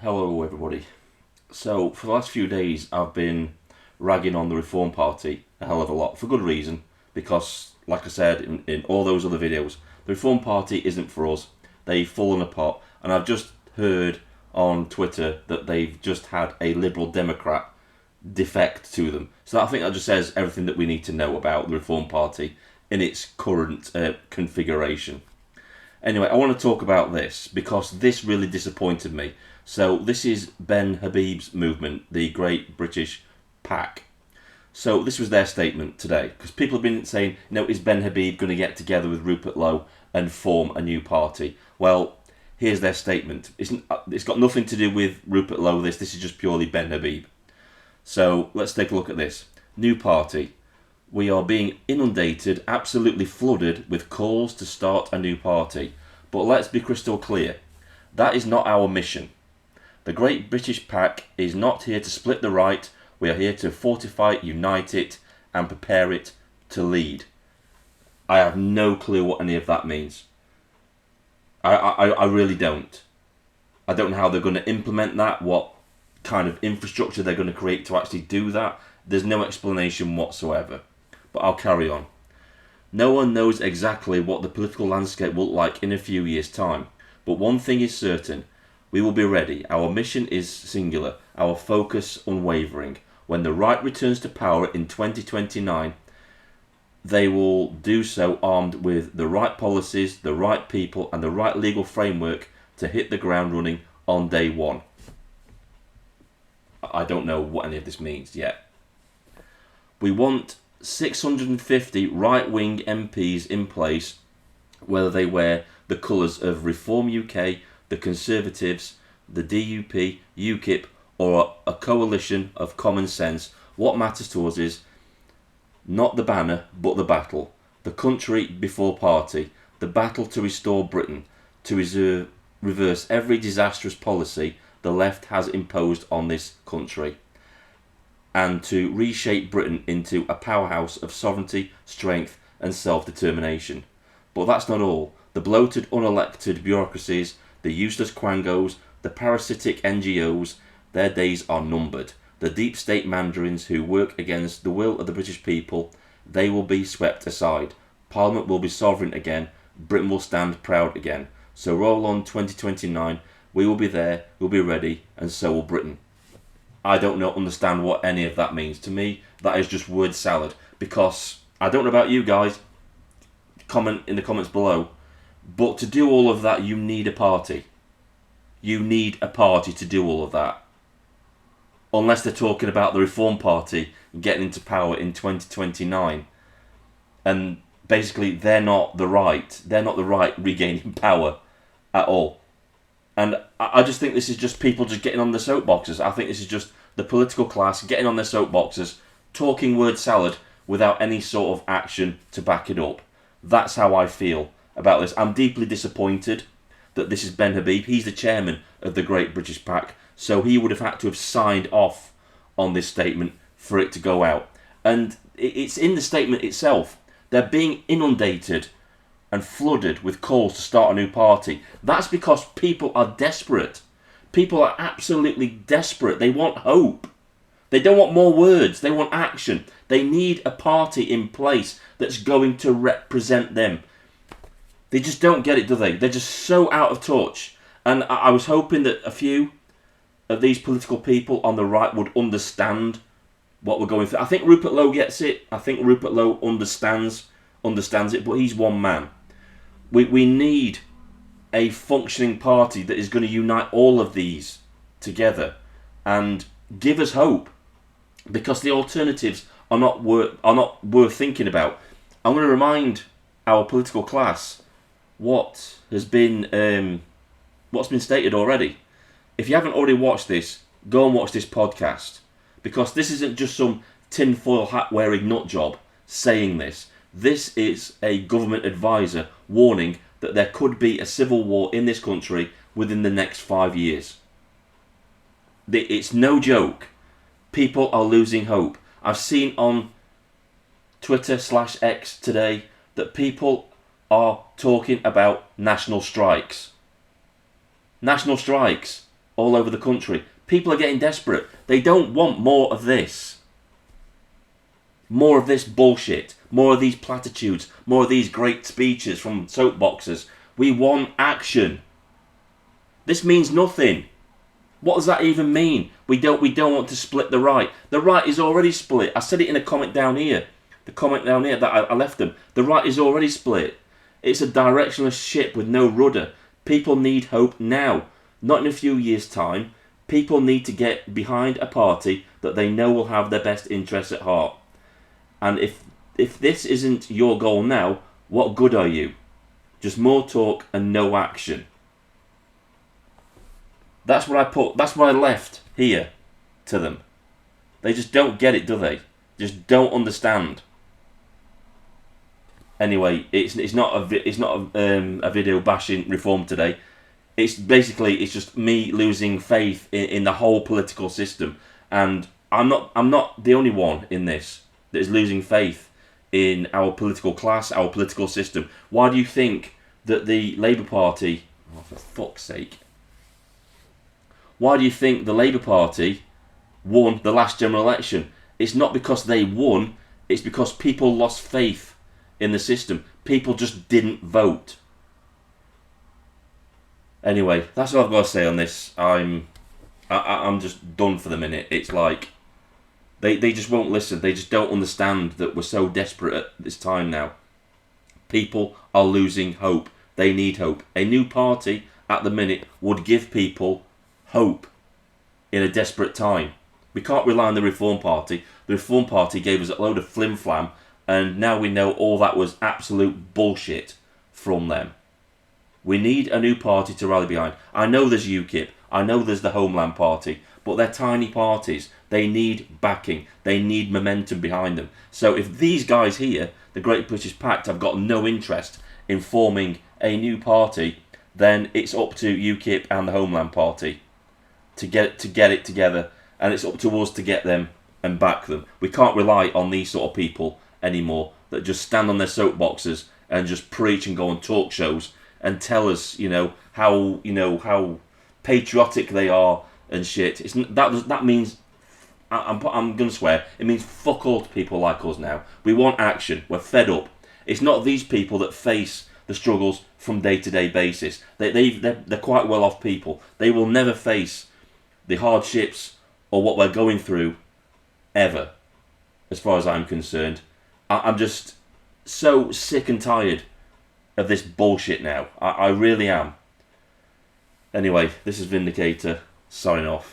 Hello everybody. So for the last few days I've been ragging on the Reform Party a hell of a lot, for good reason, because like I said in all those other videos, the Reform Party isn't for us. They've fallen apart, and I've just heard on Twitter that they've just had a Liberal Democrat defect to them. So I think that just says everything that we need to know about the Reform Party in its current configuration. Anyway, I want to talk about this because this really disappointed me. So this is Ben Habib's movement, the Great British PAC. So this was their statement today, because people have been saying, is Ben Habib going to get together with Rupert Lowe and form a new party? Well, here's their statement. It's got nothing to do with Rupert Lowe, this is just purely Ben Habib. So let's take a look at this. New party. We are being inundated, absolutely flooded with calls to start a new party. But let's be crystal clear. That is not our mission. The Great British PAC is not here to split the right. We are here to fortify, unite it, and prepare it to lead. I have no clue what any of that means. I really don't. I don't know how they're going to implement that, what kind of infrastructure they're going to create to actually do that. There's no explanation whatsoever. But I'll carry on. No one knows exactly what the political landscape will look like in a few years' time. But one thing is certain. We will be ready. Our mission is singular. Our focus unwavering. When the right returns to power in 2029, they will do so armed with the right policies, the right people, and the right legal framework to hit the ground running on day one. I don't know what any of this means yet. We want 650 right-wing MPs in place, whether they wear the colours of Reform UK, the Conservatives, the DUP, UKIP, or a coalition of common sense. What matters to us is not the banner, but the battle. The country before party. The battle to restore Britain, to reverse every disastrous policy the left has imposed on this country, and to reshape Britain into a powerhouse of sovereignty, strength, and self-determination. But that's not all. The bloated, unelected bureaucracies, the useless quangos, the parasitic NGOs, their days are numbered. The deep state mandarins who work against the will of the British people, they will be swept aside. Parliament will be sovereign again. Britain will stand proud again. So roll on 2029. We will be there, we'll be ready, and so will Britain. I don't understand what any of that means. To me, that is just word salad. Because I don't know about you guys. Comment in the comments below. But to do all of that, you need a party. You need a party to do all of that. Unless they're talking about the Reform Party getting into power in 2029. And basically, they're not the right. They're not the right regaining power at all. And I just think this is just people just getting on their soapboxes. I think this is just the political class getting on their soapboxes, talking word salad without any sort of action to back it up. That's how I feel about this. I'm deeply disappointed that this is Ben Habib. He's the chairman of the Great British PAC, so he would have had to have signed off on this statement for it to go out. And it's in the statement itself. They're being inundated and flooded with calls to start a new party. That's because people are desperate. People are absolutely desperate. They want hope. They don't want more words. They want action. They need a party in place that's going to represent them. They just don't get it, do they? They're just so out of touch. And I was hoping that a few of these political people on the right would understand what we're going through. I think Rupert Lowe gets it. I think Rupert Lowe understands it, but he's one man. We need a functioning party that is going to unite all of these together and give us hope, because the alternatives are not worth thinking about. I'm going to remind our political class what's been stated already. If you haven't already watched this, go and watch this podcast, because this isn't just some tinfoil hat wearing nut job saying this. This is a government advisor warning that there could be a civil war in this country within the next 5 years. It's no joke. People are losing hope. I've seen on Twitter/X today that people are talking about national strikes. National strikes all over the country. People are getting desperate. They don't want more of this. More of this bullshit. More of these platitudes. More of these great speeches from soapboxes. We want action. This means nothing. What does that even mean? We don't want to split the right. The right is already split. I said it in a comment down here. The comment down here that I left them. The right is already split. It's a directionless ship with no rudder. People need hope now. Not in a few years' time. People need to get behind a party that they know will have their best interests at heart. And if this isn't your goal now, what good are you? Just more talk and no action. That's what I put. That's what I left here to them. They just don't get it, do they? Just don't understand. Anyway, it's not a video bashing reform today. It's just me losing faith in the whole political system, and I'm not the only one in this that is losing faith in our political class, our political system. Why do you think that the Labour Party? Oh, for fuck's sake! Why do you think the Labour Party won the last general election? It's not because they won. It's because people lost faith in the system. People just didn't vote. Anyway, that's all I've got to say on this. I'm just done for the minute. It's like they just won't listen. They just don't understand that we're so desperate at this time now. People are losing hope. They need hope. A new party at the minute would give people hope in a desperate time. We can't rely on the Reform Party. The Reform Party gave us a load of flim-flam, and now we know all that was absolute bullshit from them. We need a new party to rally behind. I know there's UKIP. I know there's the Homeland Party. But they're tiny parties. They need backing. They need momentum behind them. So if these guys here, the Great British PAC, have got no interest in forming a new party, then it's up to UKIP and the Homeland Party to get it together, and it's up to us to get them and back them. We can't rely on these sort of people anymore that just stand on their soapboxes and just preach and go on talk shows and tell us, how patriotic they are and shit. That means I'm gonna swear. It means fuck all to people like us now. We want action. We're fed up. It's not these people that face the struggles from day-to-day basis. They're quite well-off people. They will never face the hardships or what we're going through ever, as far as I'm concerned. I'm just so sick and tired of this bullshit now. I really am. Anyway, this is Vindicator, signing off.